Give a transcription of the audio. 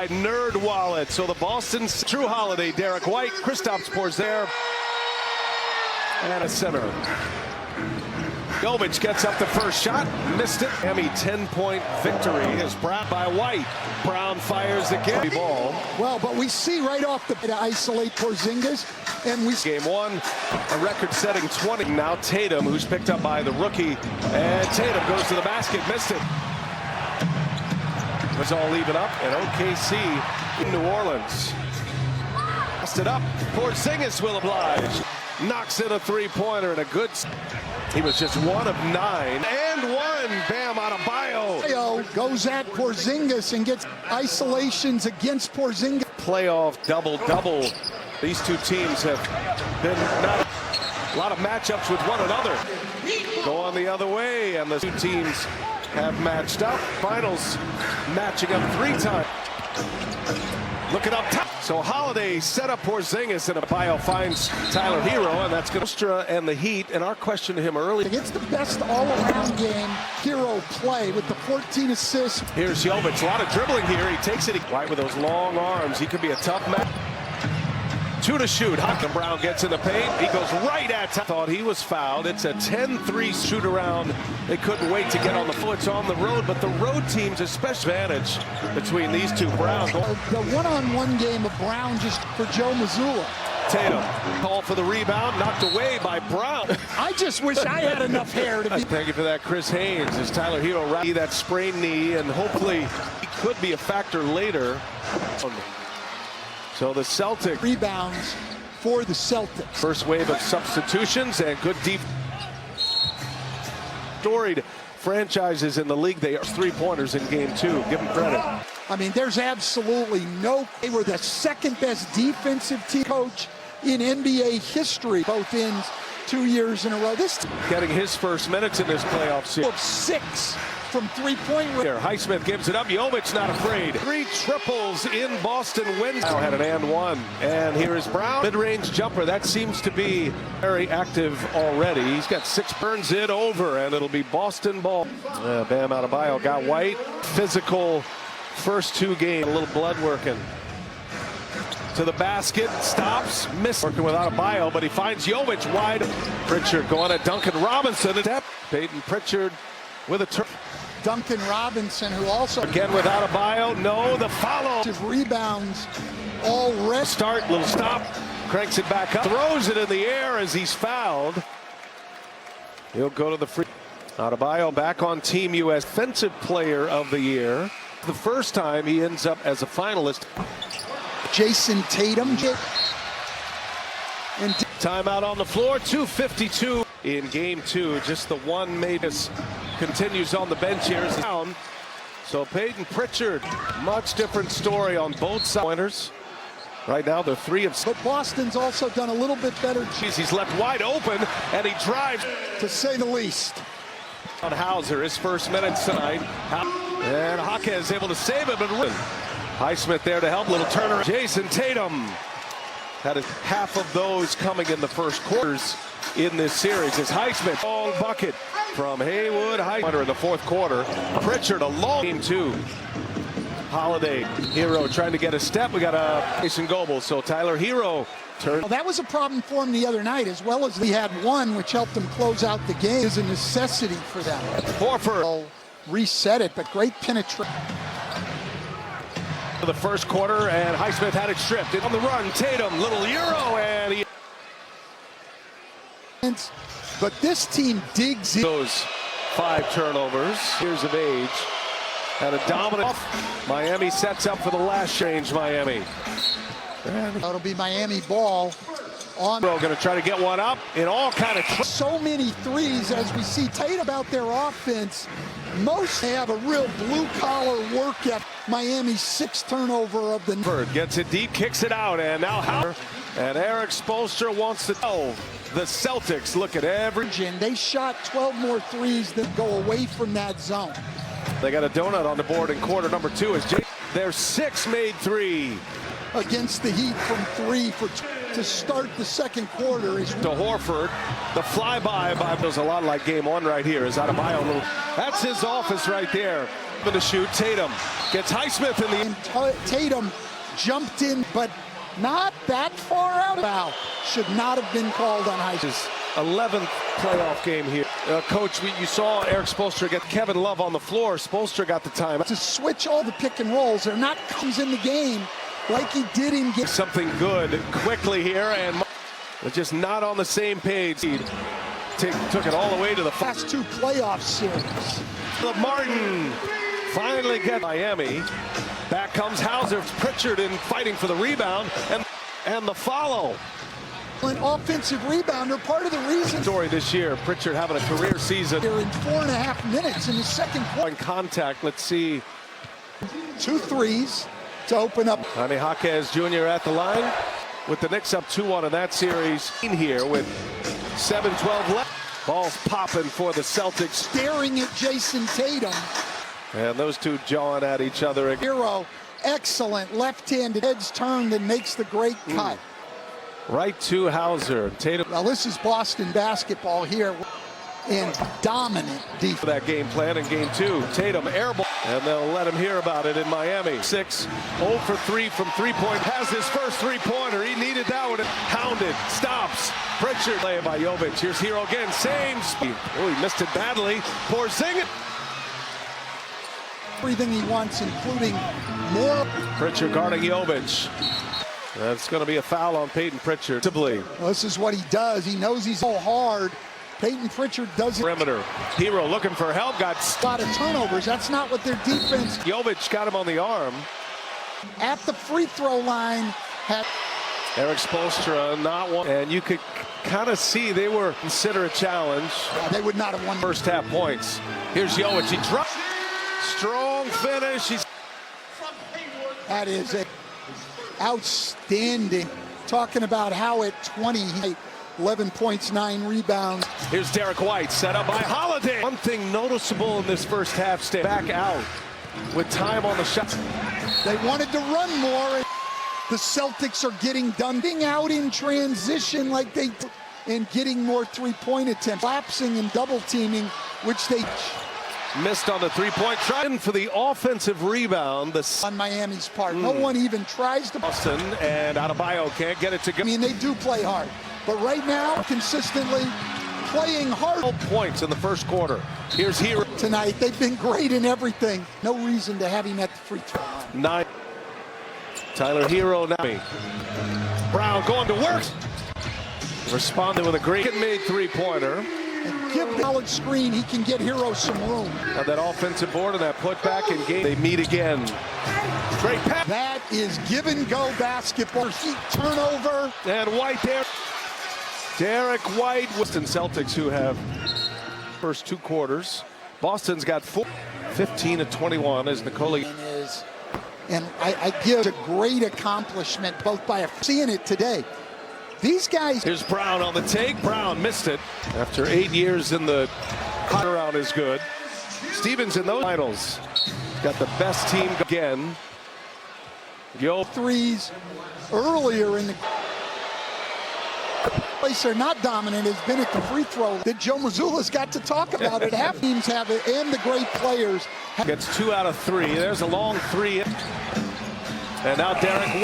by Nerd Wallet. So the Boston's True Holiday, Derek White, Kristaps Porzingis, and a center. Jovic gets up the first shot, missed it. Miami 10-point victory is Brown by White. Brown fires again. Ball. Well, but we see right off the to isolate Porzingis, and we Game one, a record-setting 20. Now Tatum, who's picked up by the rookie, and Tatum goes to the basket, missed it. It's all even up, and OKC in New Orleans. Passed it up. Porzingis will oblige. Knocks in a three-pointer and a good. He was just 1 of 9 and 1. Bam Adebayo goes at Porzingis and gets isolations against Porzingis. Playoff double-double. These two teams have been not a lot of matchups with one another. Go on the other way, and the two teams have matched up. Finals matching up 3 times. Looking up top. So Holiday set up Porzingis, and Adebayo finds Tyler Hero, and that's going to and the Heat. And our question to him early. It's the best all-around game Hero play with the 14 assists. Here's Jovic, a lot of dribbling here. He takes it. White with those long arms. He could be a tough man. 2 to shoot. Huckin Brown gets in the paint. He goes right at top. Thought he was fouled. It's a 10-3 shoot around. They couldn't wait to get on the floor. It's on the road, but the road teams especially advantage between these two. Brown. The one-on-one game of Brown just for Joe Mazzulla. Tatum call for the rebound, knocked away by Brown. I just wish I had enough hair to be. Thank you for that, Chris Haynes. As Tyler Hero that sprained knee, and hopefully he could be a factor later. So the Celtics rebounds for the Celtics. First wave of substitutions and good deep. Storied franchises in the league. They are 3-pointers in game 2. Give them credit. I mean, there's absolutely no. They were the second best defensive team coach in NBA history. Both ends 2 years in a row. This getting his first minutes in this playoff series. 6 from 3-point range. Highsmith gives it up. Jovic not afraid. 3 triples in Boston Wednesday. Now had an and 1. And here is Brown. Mid-range jumper. That seems to be very active already. He's got 6. Burns it over, and it'll be Boston ball. Bam Adebayo got White. Physical first 2 games. A little blood working. To the basket. Stops. Miss. Working with Adebayo, but he finds Jovic wide. Pritchard going at Duncan Robinson. Peyton Pritchard with a turn. Duncan Robinson, who also again with Adebayo. No, the follow. Rebounds already. Start, little stop, cranks it back up, throws it in the air as he's fouled. He'll go to the free. Adebayo back on Team US Defensive Player of the Year. The first time he ends up as a finalist. Jason Tatum. And timeout on the floor. 2:52 in game 2. Just the one made us. Continues on the bench here. Is down. So Peyton Pritchard, much different story on both sides. Pointers. Right now they're 3 of 6. But Boston's also done a little bit better. He's left wide open, and he drives. To say the least. On Hauser, his first minutes tonight. And Haka is able to save it, but Highsmith there to help. Little turner. Jason Tatum had half of those coming in the first quarters in this series. As Highsmith, long bucket from Haywood. Highsmith in the 4th quarter. Pritchard a long game 2. Holiday, Hero trying to get a step. We got a Jason Goebel. So Tyler Hero turned. Well, that was a problem for him the other night, as well as he had 1, which helped him close out the game. Is a necessity for them. Horford. They'll reset it, but great penetration. For the first quarter, and Highsmith had it stripped. On the run, Tatum, little Euro, and he. But this team digs in. Those 5 turnovers. Years of age. And a dominant. Miami sets up for the last change. Miami. That'll be Miami ball. On. Going to try to get one up in all kind of. So many threes as we see Tatum about their offense. Most have a real blue-collar work at Miami's 6th turnover of the. Bird gets it deep, kicks it out, and now Howard and Eric Spoelstra wants to tell the Celtics. Look at every. They shot 12 more threes that go away from that zone. They got a donut on the board in quarter number 2 as their 6 made 3 against the Heat from 3 to start the 2nd quarter. Is to Horford. The flyby by feels a lot like game 1 right here. Is Adebayo. That's his office right there. To shoot, Tatum gets Highsmith in the And Tatum jumped in, but not that far out. Foul should not have been called on Highsmith. his 11th playoff game here. Coach, you saw Eric Spoelstra get Kevin Love on the floor. Spoelstra got the time. To switch all the pick and rolls, they're not comes in the game like he did in game. Something good quickly here, and they're just not on the same page. Took it all the way to the Last two playoff series. Martin finally gets Miami. Back comes Hauser. Pritchard in fighting for the rebound and the follow. An offensive rebounder, part of the reason. Story this year, Pritchard having a career season. They're in 4.5 minutes in the second quarter. In contact, let's see. 2 threes to open up. Jaime Jaquez Jr. at the line with the Knicks up 2-1 in that series. In here with 7:12 left. Ball's popping for the Celtics. Staring at Jason Tatum. And those two jawing at each other again. Hero, excellent left-handed, heads turned and makes the great cut. Right to Hauser. Tatum. Well, this is Boston basketball here, and dominant defense. For that game plan in game 2. Tatum airball, and they'll let him hear about it in Miami. 6, 0 for 3 from three-point. Has his first three-pointer. He needed that one. Hounded, stops. Pritchard play by Jovic. Here's Hero again. Same speed. Oh, he missed it badly. Porzingis. Everything he wants, including more. Pritchard guarding Jovic. That's going to be a foul on Peyton Pritchard. Well, this is what he does. He knows he's so hard. Peyton Pritchard does it. Perimeter. Hero looking for help. Got A lot of turnovers. That's not what their defense. Jovic got him on the arm. At the free throw line. Eric Spoelstra not one. And you could kind of see they were consider a challenge. They would not have won. First half points. Here's Jovic. He dropped. Strong finish. That is a outstanding. Talking about how at 20, 11 points, 9 rebounds. Here's Derek White, set up by Holiday. One thing noticeable in this first half, stay back out with time on the shot. They wanted to run more. The Celtics are getting done. Being out in transition like they and getting more three-point attempts. Lapsing and double teaming, which they missed on the three-point try. For the offensive rebound, on Miami's part. No one even tries to. Boston and Adebayo can't get it to go. I mean, they do play hard. But right now, consistently playing hard. 12 points in the first quarter. Here's Hero. Tonight, they've been great in everything. No reason to have him at the free throw line. 9. Tyler Hero now. Brown going to work. Responded with a great made three-pointer. And give college screen, he can get Hero some room. And that offensive board and that putback in game. They meet again. Great pass. That is give and go basketball. Heat turnover. And White there. Derek White. Boston Celtics who have first 2 quarters. Boston's got 15-21 as Nikola. And I give a great accomplishment both by seeing it today. These guys. Here's Brown on the take. Brown missed it after 8 years in the hot round is good. Stevens in those finals got the best team again. Threes earlier in the place they're not dominant has been at the free throw that Joe Mazzulla's got to talk about it. Half teams have it, and the great players. Gets 2 out of 3. There's a long 3. And now Derek